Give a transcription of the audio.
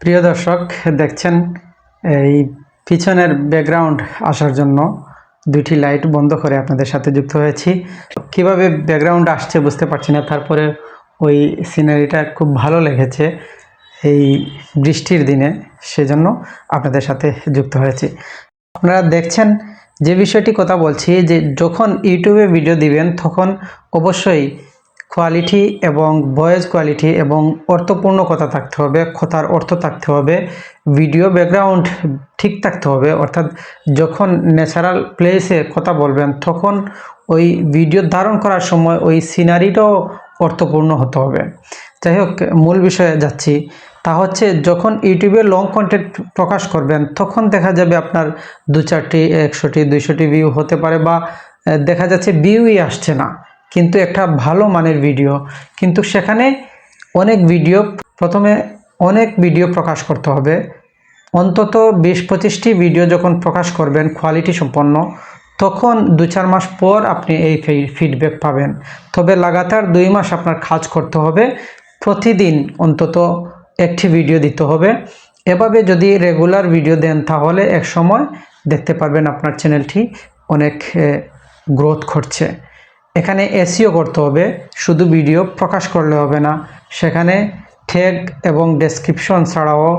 প্রিয় দর্শক, দেখছেন এই পিছনের ব্যাকগ্রাউন্ড আসার জন্য দুইটি লাইট বন্ধ করে আপনাদের সাথে যুক্ত হয়েছি। কিভাবে ব্যাকগ্রাউন্ড আসছে বুঝতে পারছি না, তারপরে ওই সিনারিটা খুব ভালো লেগেছে এই বৃষ্টির দিনে, সেজন্য আপনাদের সাথে যুক্ত হয়েছি। আপনারা দেখছেন যে বিষয়টি কথা বলছি, যে যখন ইউটিউবে ভিডিও দিবেন তখন অবশ্যই কোয়ালিটি এবং ভয়েস কোয়ালিটি এবং অর্থপূর্ণ কথা থাকতে হবে, কথার অর্থ থাকতে হবে, ভিডিও ব্যাকগ্রাউন্ড ঠিক থাকতে হবে। অর্থাৎ যখন ন্যাচারাল প্লেসে কথা বলবেন তখন ওই ভিডিও ধারণ করার সময় ওই সিনারিটাও অর্থপূর্ণ হতে হবে। যাই হোক, মূল বিষয়ে যাচ্ছি। তা হচ্ছে, যখন ইউটিউবে লং কন্টেন্ট প্রকাশ করবেন তখন দেখা যাবে আপনার 2-4টি 100টি 200টি ভিউ হতে পারে, বা দেখা যাচ্ছে ভিউই আসছে না, কিন্তু একটা ভালো মানের ভিডিও। কিন্তু সেখানে প্রথমে অনেক ভিডিও প্রকাশ করতে হবে। অন্তত 20-25টি ভিডিও যখন প্রকাশ করবেন কোয়ালিটি সম্পন্ন, তখন 2-4 মাস পর আপনি এই ফিডব্যাক পাবেন। তবে লাগাতার 2 মাস আপনার কাজ করতে হবে, প্রতিদিন অন্তত একটি ভিডিও দিতে হবে। এভাবে যদি রেগুলার ভিডিও দেন তাহলে এক সময় দেখতে পারবেন আপনার চ্যানেলটি অনেক গ্রোথ করছে। এখানে এসইও করতে হবে, শুধু ভিডিও প্রকাশ করলে হবে না, সেখানে ট্যাগ এবং ডেসক্রিপশন ছাড়াও